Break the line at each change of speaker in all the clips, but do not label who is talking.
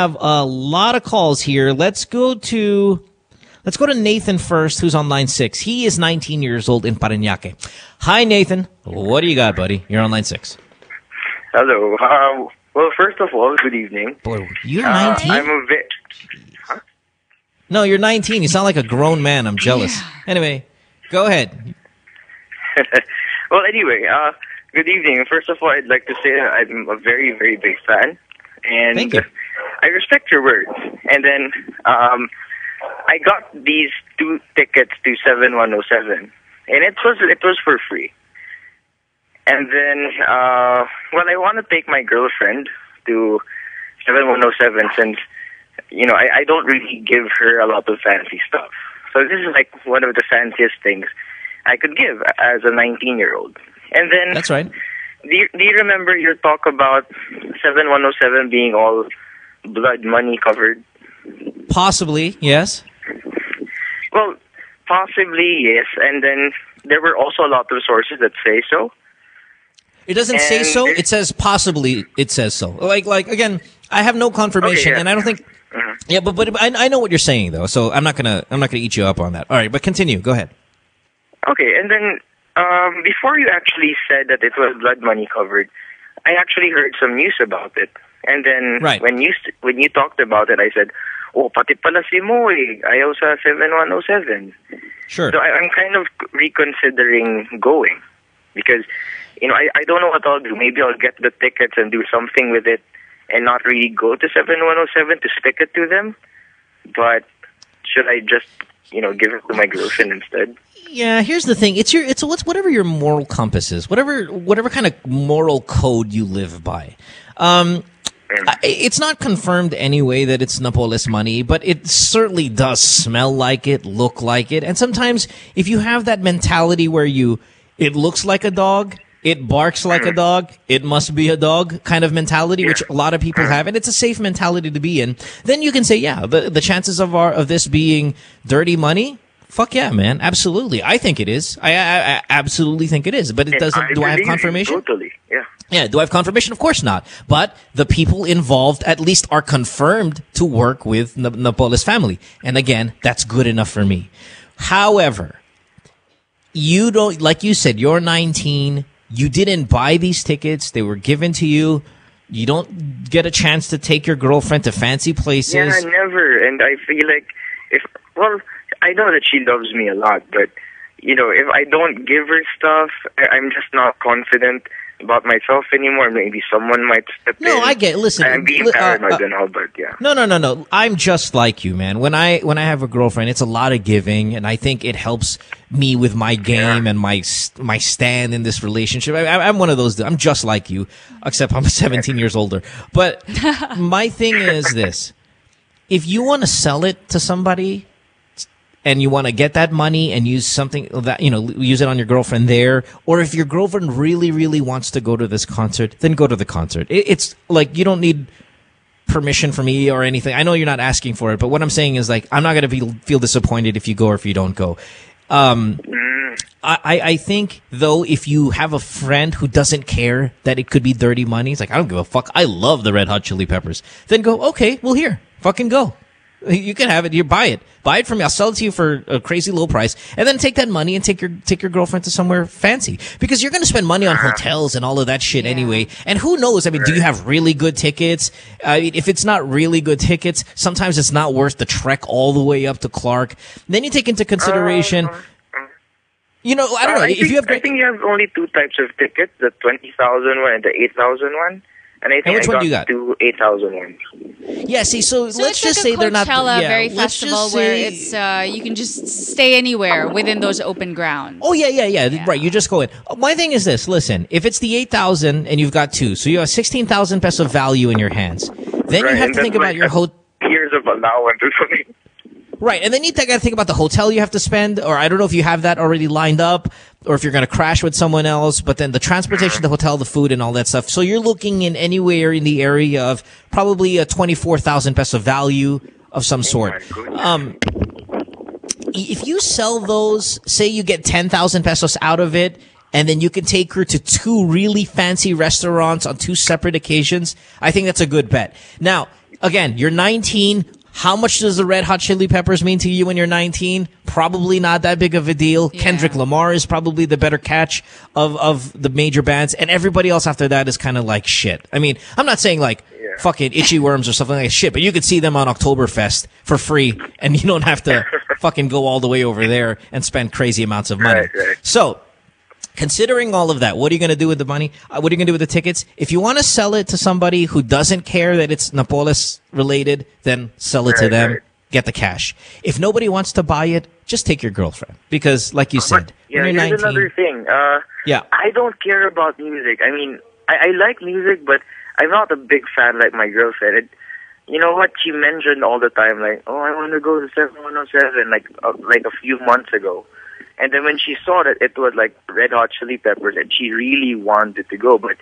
have a lot of calls here. Let's go to Nathan first, who's on line 6. He is 19 years old in Parañaque. Hi, Nathan. What do you got, buddy? You're on line 6.
Hello. Well, first of all, good evening.
Boy, you're 19?
I'm a bit... Huh?
No, you're 19. You sound like a grown man. I'm jealous. Yeah. Anyway, go ahead.
Well, anyway, good evening. First of all, I'd like to say that I'm a very, very big fan. And
thank you.
I respect your words. And then I got these 2 tickets to 7107. And it was for free. And then, I want to take my girlfriend to 7107 since, I don't really give her a lot of fancy stuff. So this is like one of the fanciest things I could give as a 19-year-old. And then...
That's right.
Do you remember your talk about 7107 being all blood money covered?
Possibly, yes.
Well, possibly, yes. And then there were also a lot of sources that say so.
It doesn't say so. It says possibly. It says so. Like again, I have no confirmation, and I don't think. Mm-hmm. Yeah, but I know what you're saying though, so I'm not gonna eat you up on that. All right, but continue. Go ahead.
Okay, and then before you actually said that it was blood money covered, I actually heard some news about it, and then when you talked about it, I said, "Oh, pati pala si Moy, ayaw sa 7107."
Sure.
So I'm kind of reconsidering going because. I don't know what I'll do. Maybe I'll get the tickets and do something with it and not really go to 7107 to stick it to them. But should I just, give it to my girlfriend instead?
Yeah, here's the thing. It's whatever your moral compass is, whatever kind of moral code you live by. It's not confirmed anyway that it's Napoles money, but it certainly does smell like it, look like it. And sometimes if you have that mentality where it looks like a dog, it barks like a dog, it must be a dog kind of mentality, which a lot of people have, and it's a safe mentality to be in, then you can say, yeah, the chances of this being dirty money, fuck yeah, man, absolutely. I think it is. I absolutely think it is, but it doesn't. Do I have confirmation?
Totally, yeah.
Yeah, do I have confirmation? Of course not. But the people involved at least are confirmed to work with Napoles family. And again, that's good enough for me. However, you don't, like you said, you're 19, you didn't buy these tickets, they were given to you, you don't get a chance to take your girlfriend to fancy places.
Yeah, never. And I feel like I know that she loves me a lot, but, if I don't give her stuff, I'm just not confident about myself anymore. Maybe someone might step in.
No, I get it. Listen,
I'm being paranoid and all, but yeah.
No. I'm just like you, man. When I have a girlfriend, it's a lot of giving, and I think it helps me with my game and my stand in this relationship. I'm one of those. I'm just like you, except I'm 17 years older. But my thing is this: if you want to sell it to somebody, and you want to get that money and use something that, use it on your girlfriend there, or if your girlfriend really, really wants to go to this concert, then go to the concert. It's like, you don't need permission from me or anything. I know you're not asking for it, but what I'm saying is, like, I'm not going to feel disappointed if you go or if you don't go. I think, though, if you have a friend who doesn't care that it could be dirty money, it's like, I don't give a fuck, I love the Red Hot Chili Peppers, then go, okay, well, here, fucking go. You can have it. You buy it. Buy it from me. I'll sell it to you for a crazy low price, and then take that money and take your girlfriend to somewhere fancy, because you're going to spend money on hotels and all of that shit anyway. And who knows? I mean, do you have really good tickets? If it's not really good tickets, sometimes it's not worth the trek all the way up to Clark. Then you take into consideration. I don't know.
I think you have only 2 types of tickets: the 20,000 one and the 8,000 one. And I think
which one do you got?
8,000 ones.
Yeah, see, so let's
it's
just
like
say they're not.
Coachella very festival where it's you can just stay anywhere within those open grounds.
Oh yeah. Right, you just go in. My thing is this: listen, if it's the 8,000 and you've got 2, so you have 16,000 peso value in your hands, then you have to think about your
years of allowance or something.
Right, and then you got to think about the hotel you have to spend, or I don't know if you have that already lined up, or if you're going to crash with someone else, but then the transportation, the hotel, the food, and all that stuff. So you're looking in anywhere in the area of probably a 24,000 peso value of some sort. If you sell those, say you get 10,000 pesos out of it, and then you can take her to 2 really fancy restaurants on 2 separate occasions, I think that's a good bet. Now, again, you're 19. How much does the Red Hot Chili Peppers mean to you when you're 19? Probably not that big of a deal.
Yeah.
Kendrick Lamar is probably the better catch of the major bands, and everybody else after that is kind of like shit. I mean, I'm not saying like fucking Itchy Worms or something like shit, but you could see them on Oktoberfest for free, and you don't have to fucking go all the way over there and spend crazy amounts of money.
Right.
So, considering all of that, what are you going to do with the money? What are you going to do with the tickets? If you want to sell it to somebody who doesn't care that it's Napoles related, then sell it to them.
Right.
Get the cash. If nobody wants to buy it, just take your girlfriend. Because, like you said,
Yeah,
when you're
here's
19,
another thing.
Yeah.
I don't care about music. I mean, I like music, but I'm not a big fan like my girlfriend. You know what? She mentioned all the time, like, oh, I want to go to 7107, like a few months ago. And then when she saw that it was like Red Hot Chili Peppers, and she really wanted to go, but,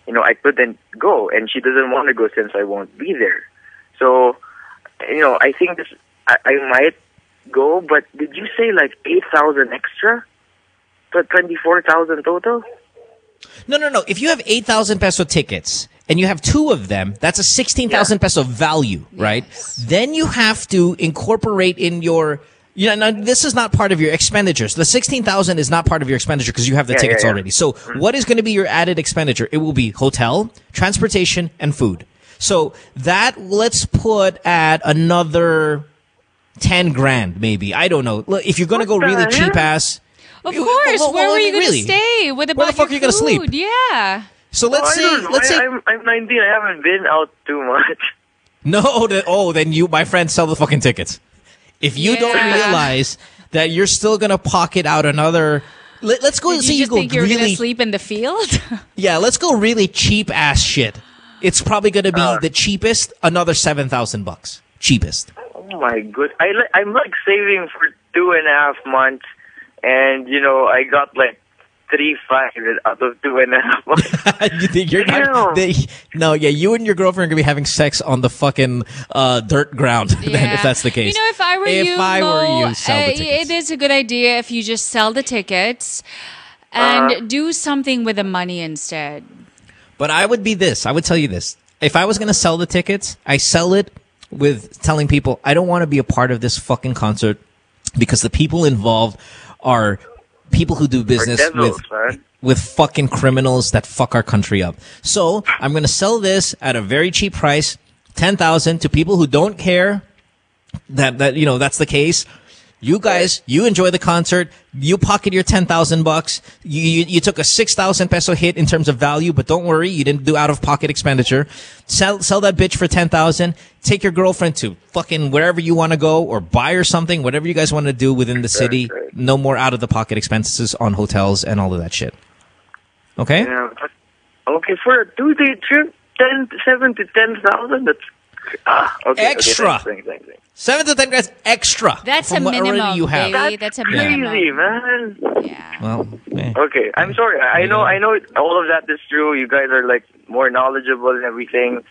you know, I couldn't go, and she doesn't want to go since I won't be there. So, you know, I think I might go, but did you say like 8,000 extra? But 24,000 total?
No. If you have 8,000 peso tickets and you have two of them, that's a 16,000 peso value, right? Then you have to incorporate in your, you know, now this is not part of your expenditures. The 16,000 is not part of your expenditure because you have the tickets already. So what is going to be your added expenditure? It will be hotel, transportation, and food. So that let's put at another 10 grand maybe. I don't know. Look, if you're going to go really cheap ass.
Of course. Where were you going to stay? With
Where the fuck are you going to sleep?
Yeah.
So let's say
I'm 19. I haven't been out too much.
No, then you, my friend, sell the fucking tickets. If you don't realize that you're still going to pocket out another, let's go and say
you
go
think you're
really,
going to sleep in the field?
Yeah, let's go really cheap ass shit. It's probably going to be the cheapest, another $7,000. Cheapest.
Oh my good! I'm like saving for 2.5 months, and you know I got like 3,500 out of 2.5 months.
You think you're not? You and your girlfriend are gonna be having sex on the fucking dirt ground. Then, if that's the case.
You know, if I were you,
sell the tickets.
it is a good idea if you just sell the tickets and do something with the money instead.
But I would tell you this. If I was going to sell the tickets, I sell it with telling people, I don't want to be a part of this fucking concert because the people involved are people who do business with fucking criminals that fuck our country up. So I'm going to sell this at a very cheap price, 10,000 to people who don't care that, you know, that's the case. You guys, you enjoy the concert. You pocket your $10,000. You took a 6,000 peso hit in terms of value, but don't worry, you didn't do out of pocket expenditure. Sell that bitch for 10,000. Take your girlfriend to fucking wherever you want to go, or buy her something, whatever you guys want to do within the city. No more out of the pocket expenses on hotels and all of that shit. Okay?
Yeah. Okay, for a 2-day trip, 7 to 10,000. That's okay.
Extra.
Okay, thanks.
7 to 10 grand extra.
That's a minimum,
you have.
baby. That's a minimum.
Crazy, man.
Yeah.
Well,
Okay, I'm sorry. I know all of that is true. You guys are like more knowledgeable and everything.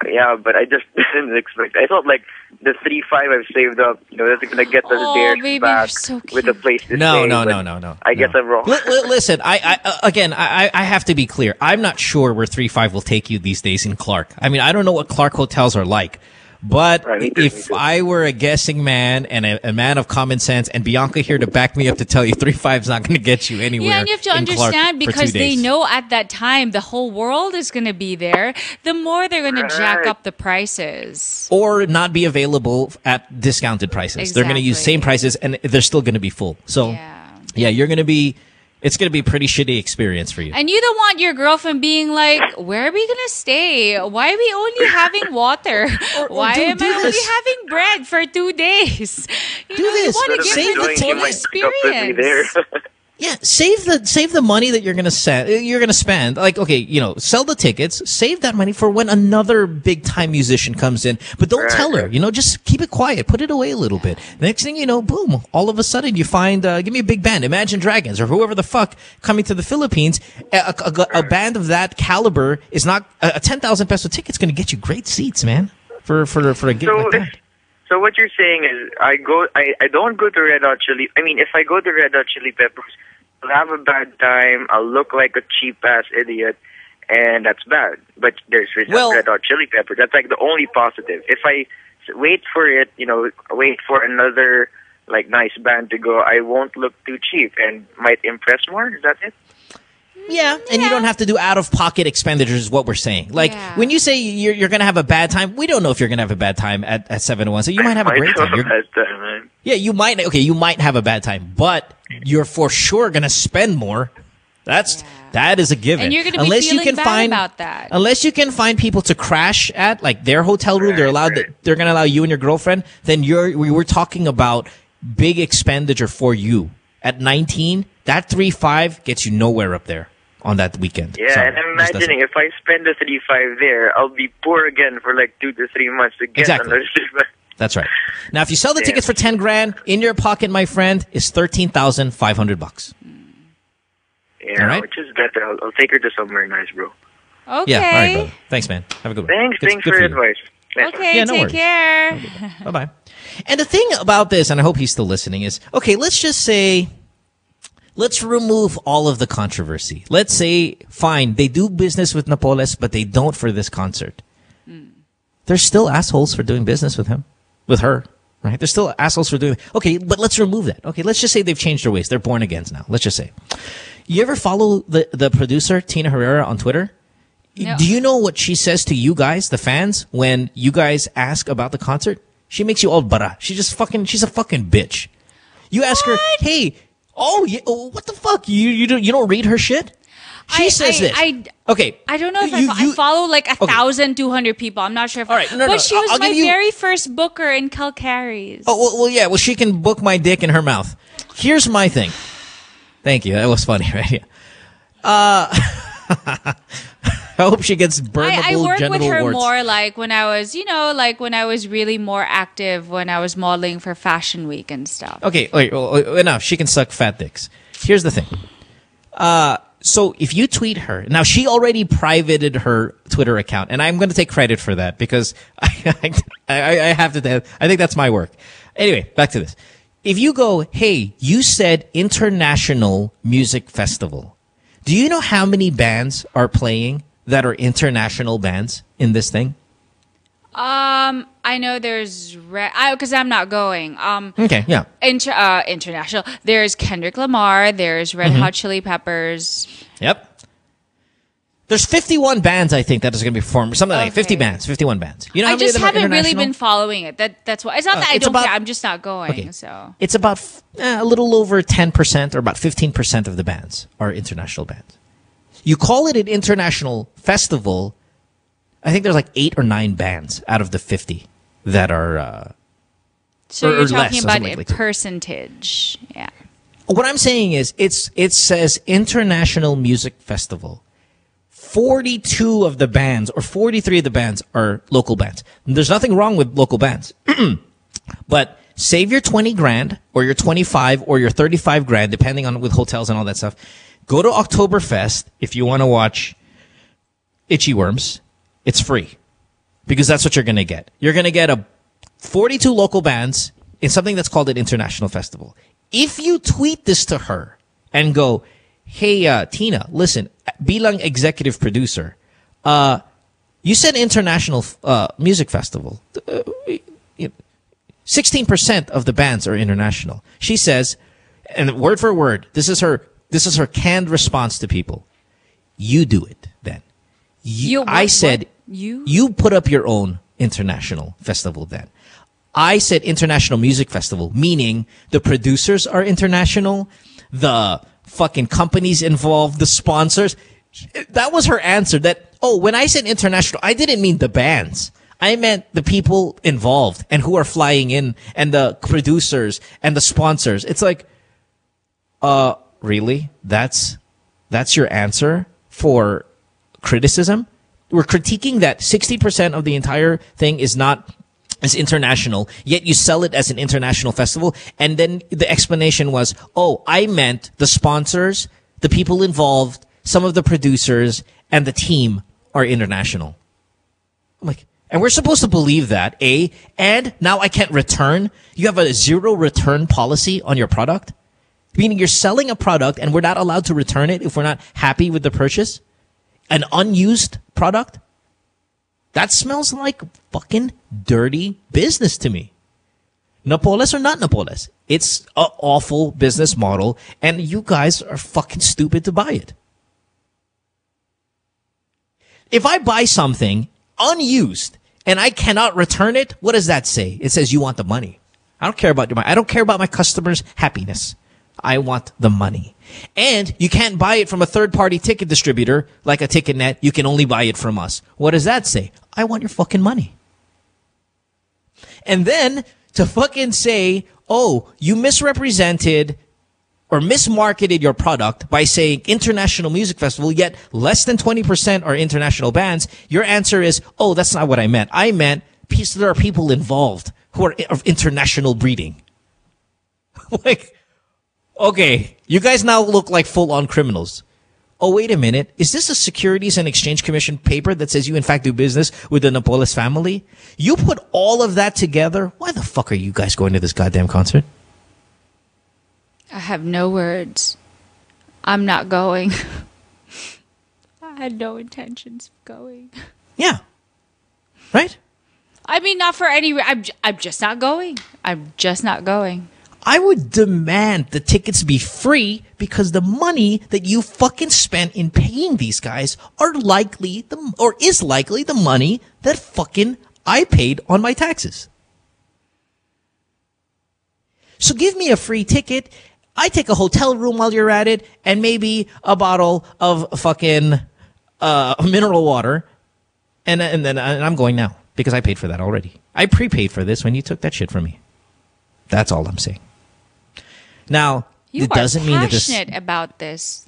Yeah, but I just didn't expect. I thought like the 3,500 I've saved up, you know, that's gonna get us there
baby,
back
you're so cute.
with a place to stay.
No.
I guess I'm wrong.
Listen, I have to be clear. I'm not sure where 3,500 will take you these days in Clark. I mean, I don't know what Clark hotels are like. But if I were a guessing man and a man of common sense, and Bianca here to back me up to tell you 3,500 is not going to get you anywhere.
Yeah, and you have to understand, because they know at that time the whole world is going to be there. The more they're going to jack up the prices.
Or not be available at discounted prices.
Exactly.
They're going to use same prices and they're still going to be full. So, yeah, it's going to be a pretty shitty experience for you.
And you don't want your girlfriend being like, where are we going to stay? Why are we only having water? Why am I only having bread for 2 days? You want to give her the full experience.
Yeah, save the money that you're gonna spend. Like, okay, you know, sell the tickets, save that money for when another big time musician comes in. But don't tell her, you know, just keep it quiet, put it away a little bit. Next thing you know, boom, all of a sudden you find, give me a big band, Imagine Dragons or whoever the fuck coming to the Philippines. A band of that caliber is not a 10,000 peso ticket's gonna get you great seats, man. For a gig like that.
So what you're saying is, I don't go to Red Hot Chili. I mean, if I go to Red Hot Chili Peppers, I'll have a bad time. I'll look like a cheap ass idiot, and that's bad. But there's Red Hot Chili Peppers. That's like the only positive. If I wait for it, wait for another like nice band to go, I won't look too cheap and might impress more. Is that it?
Yeah, and you don't have to do out-of-pocket expenditures is what we're saying. Like, when you say you're going to have a bad time, we don't know if you're going to have a bad time at 701, so you might have a great time.
Man.
Yeah, you might have a bad time, but you're for sure going to spend more. That is a given.
And you're going to be feeling bad about that.
Unless you can find people to crash at, like their hotel room, they're going to allow you and your girlfriend, then we were talking about big expenditure for you. At 19, that 3.5 gets you nowhere up there on that weekend.
Yeah, and I'm imagining if I spend the 3.5 there, I'll be poor again for like 2 to 3 months to get another.
That's right. Now, if you sell the tickets for 10 grand, in your pocket, my friend, is $13,500.
Yeah, right? Which is better. I'll take her to somewhere nice, bro.
Okay.
Yeah, all right, brother. Thanks, man. Have a good one.
Thanks for your advice.
Okay, take care.
Bye-bye. And the thing about this, and I hope he's still listening, is, okay, let's just say, let's remove all of the controversy. Let's say, fine, they do business with Napoles, but they don't for this concert. They're still assholes for doing business with her, right? They're still assholes for doing, okay, but let's remove that. Okay, let's just say they've changed their ways. They're born agains now. Let's just say. You ever follow the producer, Tina Herrera, on Twitter?
No.
Do you know what she says to you guys, the fans, when you guys ask about the concert? She makes you all bara. She's a fucking bitch. You ask her, hey, what the fuck? You don't read her shit? She says this. Okay.
I don't know if I follow like 1,200 people. I'm not sure if
all right,
but she was my very first booker in Calcaris.
Oh, well, yeah. Well, she can book my dick in her mouth. Here's my thing. Thank you. That was funny, right? I hope she gets burnable
I worked
genital
with her
warts.
more like when I was, when I was really more active when I was modeling for Fashion Week and stuff.
Okay, enough. She can suck fat dicks. Here's the thing. So if you tweet her, now she already privated her Twitter account, and I'm going to take credit for that because I have to. I think that's my work. Anyway, back to this. If you go, hey, you said International Music Festival. Do you know how many bands are playing that are international bands in this thing?
I know there's because I'm not going.
Okay, yeah.
International. There's Kendrick Lamar. There's Red Hot Chili Peppers.
Yep. There's 51 bands, I think, that is going to be performing. Something like 50 bands, 51 bands. You know how
I
many of
just
them are
haven't really
international?
been following it. That's why. It's not that I don't care. I'm just not going.
Okay.
So
it's about a little over 10% or about 15% of the bands are international bands. You call it an international festival. I think there's like 8 or 9 bands out of the 50 that are.
So you're talking
less,
about
like
a percentage, yeah.
What I'm saying is, it says International Music Festival. 42 of the bands, or 43 of the bands, are local bands. And there's nothing wrong with local bands, but save your 20 grand, or your 25, or your 35 grand, depending on with hotels and all that stuff. Go to Oktoberfest if you want to watch Itchy Worms. It's free. Because that's what you're going to get. You're going to get 42 local bands in something that's called an international festival. If you tweet this to her and go, hey, Tina, listen, bilang executive producer, you said international music festival. 16% of the bands are international. She says, and word for word, this is her canned response to people. You do it then. I said, you put up your own international festival then. I said international music festival, meaning the producers are international, the fucking companies involved, the sponsors. That was her answer that, when I said international, I didn't mean the bands. I meant the people involved and who are flying in and the producers and the sponsors. It's like, really? That's your answer for criticism? We're critiquing that 60% of the entire thing is international, yet you sell it as an international festival. And then the explanation was, I meant the sponsors, the people involved, some of the producers, and the team are international. I'm like, and we're supposed to believe that, and now I can't return. You have a 0 return policy on your product? Meaning you're selling a product and we're not allowed to return it if we're not happy with the purchase? an unused product, that smells like fucking dirty business to me. Napoles or not Napoles, it's an awful business model, and you guys are fucking stupid to buy it. If I buy something unused and I cannot return it, what does that say? It says you want the money. I don't care about your money. I don't care about my customers' happiness. I want the money. And you can't buy it from a third-party ticket distributor like a TicketNet. You can only buy it from us. What does that say? I want your fucking money. And then to fucking say, oh, you misrepresented or mismarketed your product by saying international music festival, yet less than 20% are international bands, your answer is, oh, that's not what I meant. I meant there are people involved who are of international breeding. Like, okay, you guys now look like full-on criminals. Oh, wait a minute. Is this a Securities and Exchange Commission paper that says you in fact do business with the Napoles family? You put all of that together. Why the fuck are you guys going to this goddamn concert?
I have no words. I'm not going. I had no intentions of going.
Yeah. Right?
I mean, not for any reason. I'm just not going. I'm just not going.
I would demand the tickets be free because the money that you fucking spent in paying these guys are likely is likely the money that fucking I paid on my taxes. So give me a free ticket. I take a hotel room while you're at it and maybe a bottle of fucking mineral water. And then I'm going now because I paid for that already. I prepaid for this when you took that shit from me. That's all I'm saying. Now, it doesn't mean that this...
You are passionate about this.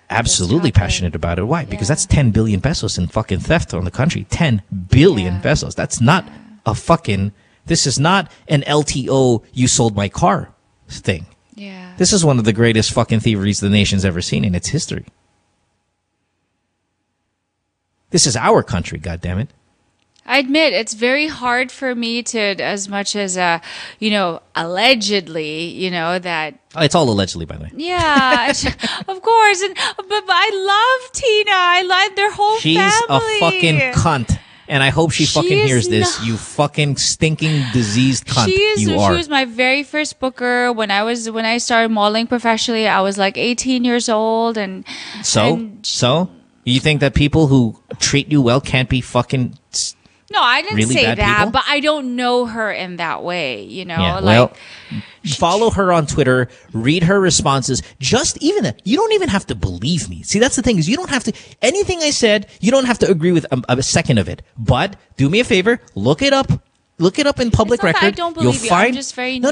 Absolutely passionate about it. Why? Yeah. Because that's 10 billion pesos in fucking theft on the country. 10 billion pesos. That's not a fucking... This is not an LTO, you sold my car thing.
Yeah.
This is one of the greatest fucking thieveries the nation's ever seen in its history. This is our country, goddammit.
I admit it's very hard for me to, as much as, allegedly, that.
Oh, it's all allegedly, by the way.
Yeah, of course. But I love Tina. I like their whole
family. She's a fucking cunt. And I hope she fucking hears this. You fucking stinking diseased cunt. She
was my very first booker when I started modeling professionally. I was like 18 years old,
So you think that people who treat you well can't be fucking?
No, I didn't
really
say that,
people?
but I don't know her in that way,
Yeah, well, follow her on Twitter, read her responses. You don't even have to believe me. See, that's the thing is you don't have to, anything I said, you don't have to agree with a second of it. But do me a favor, look it up in public record.
I don't believe you. I'm just very
No.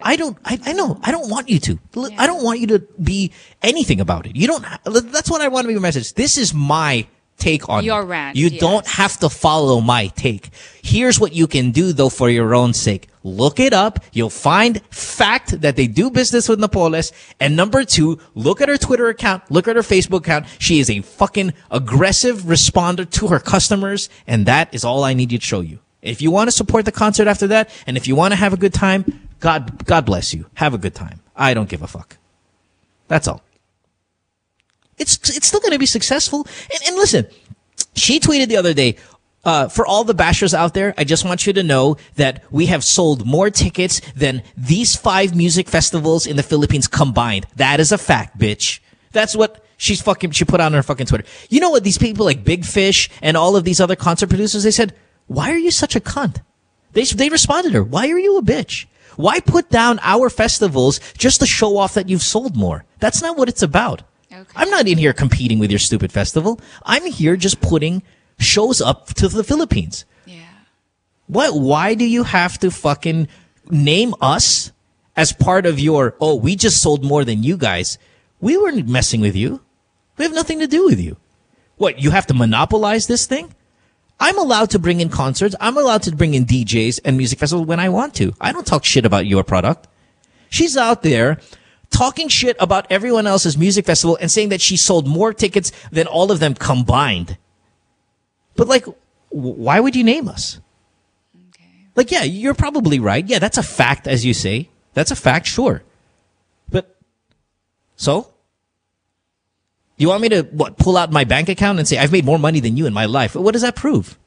I don't want you to. Yeah. I don't want you to be anything about it. That's what I want to be your message. This is my take on
your rant.
You don't have to follow my take. Here's what you can do though for your own sake. Look it up. You'll find fact that they do business with Napoles. And number 2, look at her Twitter account. Look at her Facebook account. She is a fucking aggressive responder to her customers. And that is all I need you to show you. If you want to support the concert after that, and if you want to have a good time, God bless you. Have a good time. I don't give a fuck. That's all. It's still going to be successful. And listen, she tweeted the other day, for all the bashers out there, I just want you to know that we have sold more tickets than these 5 music festivals in the Philippines combined. That is a fact, bitch. That's what she put on her fucking Twitter. You know what? These people like Big Fish and all of these other concert producers, they said, why are you such a cunt? They responded to her. Why are you a bitch? Why put down our festivals just to show off that you've sold more? That's not what it's about. Okay. I'm not in here competing with your stupid festival. I'm here just putting shows up to the Philippines.
Yeah.
Why do you have to fucking name us as part of your, we just sold more than you guys? We weren't messing with you. We have nothing to do with you. What, you have to monopolize this thing? I'm allowed to bring in concerts. I'm allowed to bring in DJs and music festivals when I want to. I don't talk shit about your product. She's out there talking shit about everyone else's music festival and saying that she sold more tickets than all of them combined. But why would you name us? Okay. Yeah, you're probably right. Yeah, that's a fact, as you say. That's a fact, sure. But, so? You want me to pull out my bank account and say I've made more money than you in my life? What does that prove?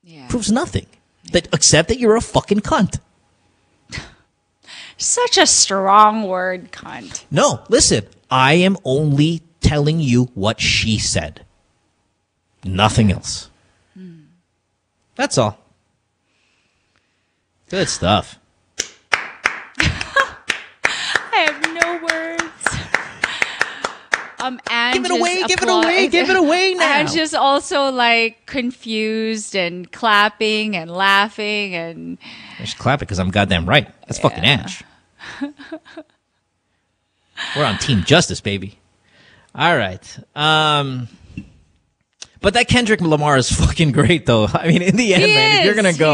Yeah.
Proves nothing. Except that you're a fucking cunt.
Such a strong word, cunt.
No, listen. I am only telling you what she said. Nothing else. That's all. Good stuff.
I have no words.
Give it away now.
And just also like confused and clapping and laughing and.
I should clap it because I'm goddamn right. That's fucking Ash. We're on Team Justice, baby. All right. But that Kendrick Lamar is fucking great, though. I mean, in the end, man, if you're going to go,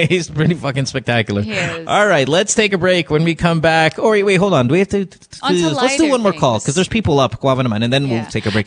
he's pretty fucking spectacular. All right, let's take a break. When we come back, wait, hold on. Do we have to do this? Let's do one more call because there's people up, and then we'll take a break.